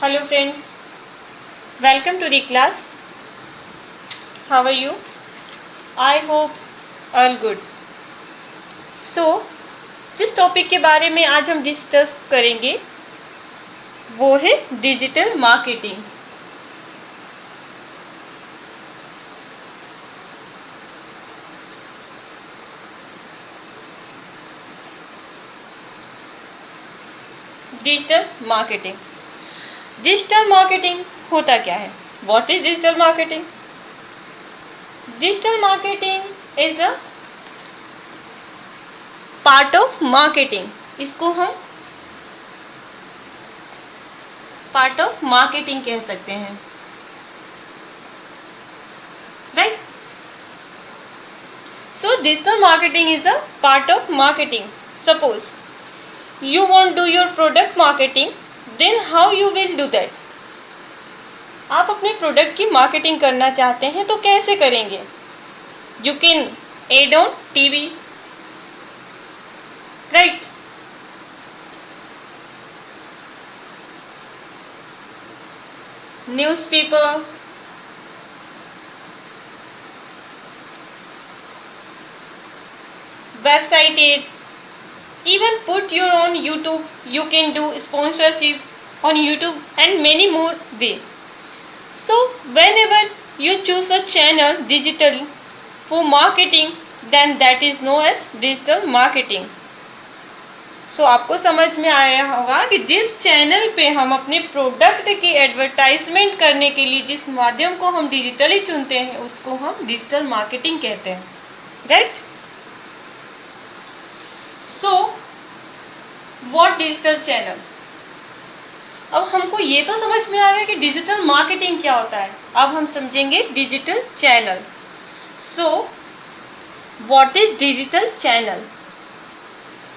Hello friends, welcome to the class. How are you? I hope all good. So, जिस topic के बारे में आज हम डिस्कस करेंगे वो है डिजिटल मार्केटिंग। डिजिटल मार्केटिंग होता क्या है? What is digital marketing? Digital marketing is a part of marketing. इसको हम पार्ट ऑफ मार्केटिंग कह सकते हैं, right? So digital marketing is a part of marketing. Suppose you want do your product marketing, then how you will do that? आप अपने product की marketing करना चाहते हैं तो कैसे करेंगे? You can add on TV, right? Newspaper, website ad, even put your own YouTube. You can do sponsorship on YouTube and many more way. So whenever you choose a channel digital for marketing, then that is known as digital marketing. So आपको समझ में आया होगा कि जिस channel पे हम अपने प्रोडक्ट की एडवर्टाइजमेंट करने के लिए जिस माध्यम को हम डिजिटली चुनते हैं उसको हम डिजिटल मार्केटिंग कहते हैं, right? So what digital channel? अब हमको ये तो समझ में आ गया कि डिजिटल मार्केटिंग क्या होता है। अब हम समझेंगे digital channel. So what is digital channel?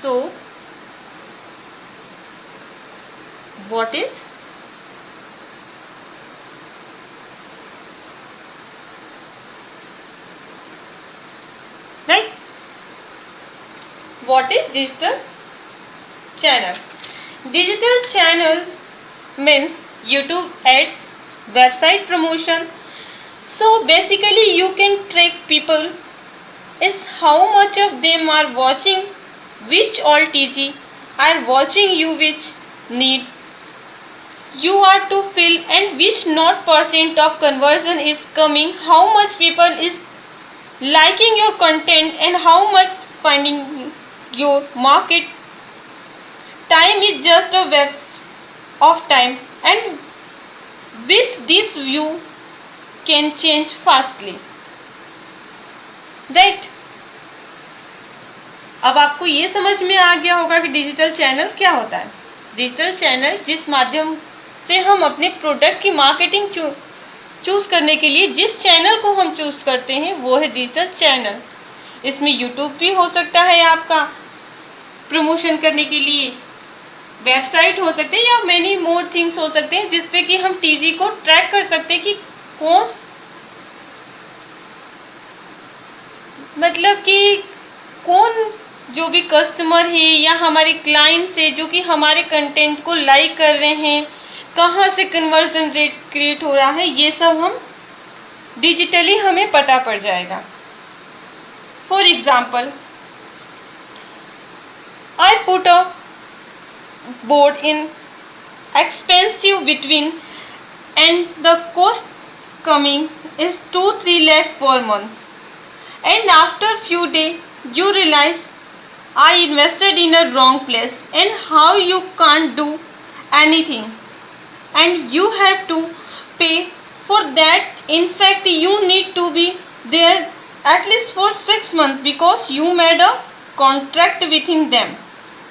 So what is right? What is digital channel? Digital channel means YouTube ads, website promotion. So basically you can track people is how much of them are watching, which all TG are watching you, which need you are to fill, and which not percent of conversion is coming, how much people is liking your content, and how much finding your market. Time is just a waste of time, and with this view can change fastly, right? अब आपको ये समझ में आ गया होगा कि digital channel क्या होता है। डिजिटल चैनल जिस माध्यम से हम अपने प्रोडक्ट की मार्केटिंग चूज करने के लिए जिस चैनल को हम चूज करते हैं वो है डिजिटल चैनल। इसमें यूट्यूब भी हो सकता है आपका प्रमोशन करने के लिए, वेबसाइट हो सकते हैं, या मेनी मोर थिंग्स हो सकते हैं जिसपे कि हम टीजी को ट्रैक कर सकते हैं कि कौन मतलब कि कौन जो भी कस्टमर है या हमारे क्लाइंट से जो कि हमारे कंटेंट को लाइक कर रहे हैं, कहाँ से कन्वर्जन रेट क्रिएट हो रहा है, ये सब हम डिजिटली हमें पता पड़ जाएगा। For example, I put a board in expensive between and the cost coming is 2-3 lakh per month, and after few days you realize I invested in a wrong place and how you can't do anything and you have to pay for that. In fact you need to be there at least for 6 months because you made a contract within them,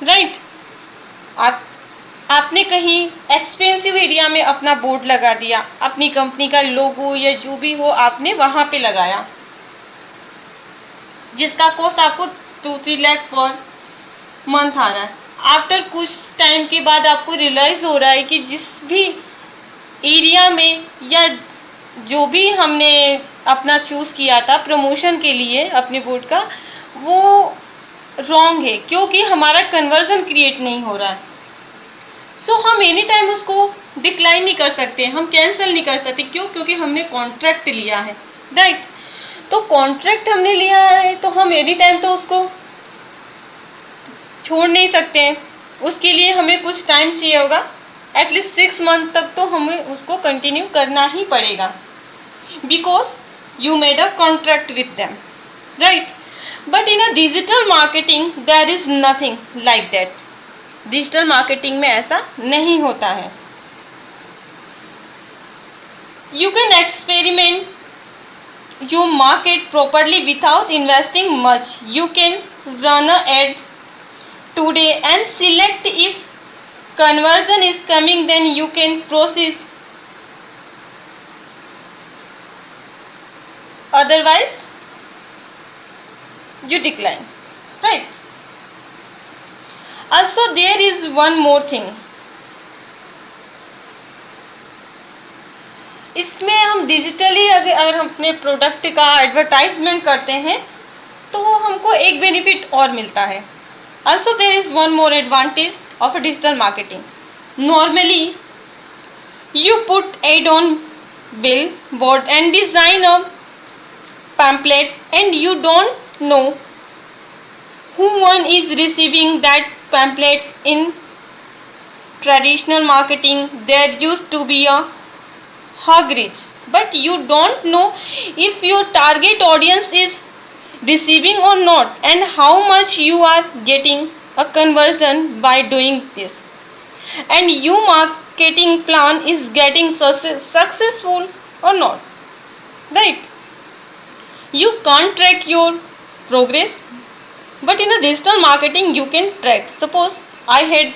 right? आपने कहीं expensive area में अपना board लगा दिया, अपनी company का लोगो या जो भी हो आपने वहाँ पे लगाया, जिसका कॉस्ट आपको 2-3 लाख पर मंथ आ रहा है। आफ्टर कुछ टाइम के बाद आपको रियलाइज हो रहा है कि जिस भी एरिया में या जो भी हमने अपना चूज़ किया था प्रमोशन के लिए अपने बोर्ड का, वो रॉन्ग है क्योंकि हमारा कन्वर्जन क्रिएट नहीं हो रहा है। सो हम एनी टाइम उसको डिक्लाइन नहीं कर सकते, हम कैंसिल नहीं कर सकते। क्यों? क्योंकि हमने कॉन्ट्रैक्ट लिया है, राइट। तो कॉन्ट्रैक्ट हमने लिया है तो हम एनी टाइम तो उसको छोड़ नहीं सकते हैं। उसके लिए हमें कुछ टाइम चाहिए होगा, एटलीस्ट 6 मंथ तक तो हमें उसको कंटिन्यू करना ही पड़ेगा, because you made a contract with them, right. But in a digital marketing there is nothing like that. Digital marketing में ऐसा नहीं होता है। You can experiment your market properly without investing much. You can run a ad today and select if conversion is coming, then you can proceed, otherwise you decline, right? Also there is one more thing, इसमें हम digitally अगर हम अपने product का advertisement करते हैं तो हमको एक बेनिफिट और मिलता है। Also there is one more advantage of a digital marketing. Normally you put ad on billboard and design a pamphlet and you don't know who one is receiving that pamphlet. In traditional marketing there used to be a hug reach, but you don't know if your target audience is receiving or not and how much you are getting a conversion by doing this, and your marketing plan is getting successful or not, right? You can't track your progress, but in a digital marketing you can track. Suppose I had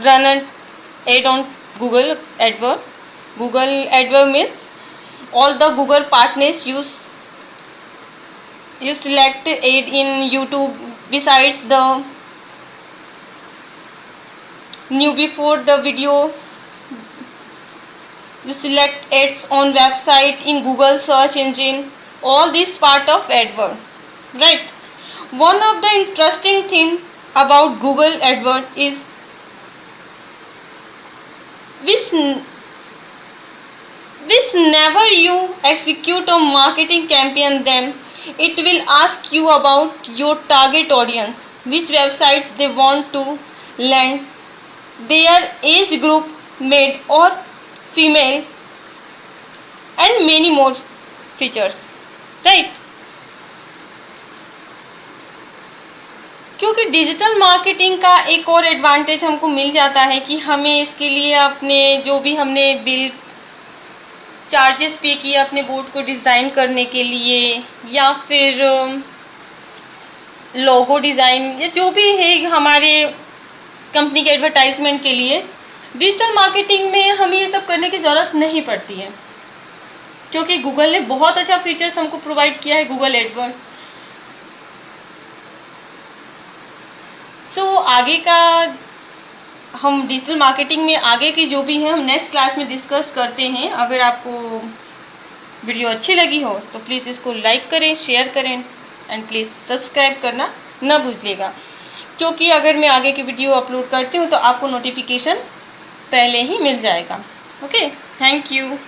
run an ad on Google AdWords. Google AdWords means all the Google partners use. You select ad in YouTube. Besides the new before the video, you select ads on website, in Google search engine. All this part of AdWords, right? One of the interesting things about Google AdWords is which never you execute a marketing campaign, then it will ask you about your target audience, which website they want to land, their age group, male or female, and many more features, right? क्योंकि digital marketing का एक और advantage हमको मिल जाता है कि हमें इसके लिए अपने जो भी हमने बिल चार्जेस पे किए अपने बोर्ड को डिज़ाइन करने के लिए, या फिर लोगो डिज़ाइन, या जो भी है हमारे कंपनी के एडवर्टाइजमेंट के लिए, डिजिटल मार्केटिंग में हमें ये सब करने की ज़रूरत नहीं पड़ती है, क्योंकि गूगल ने बहुत अच्छा फीचर्स हमको प्रोवाइड किया है, गूगल एडवर्ड। सो आगे का हम डिजिटल मार्केटिंग में आगे की जो भी है हम नेक्स्ट क्लास में डिस्कस करते हैं। अगर आपको वीडियो अच्छी लगी हो तो प्लीज़ इसको लाइक करें, शेयर करें एंड प्लीज़ सब्सक्राइब करना न भूलिएगा, क्योंकि अगर मैं आगे की वीडियो अपलोड करती हूँ तो आपको नोटिफिकेशन पहले ही मिल जाएगा। Okay, thank you.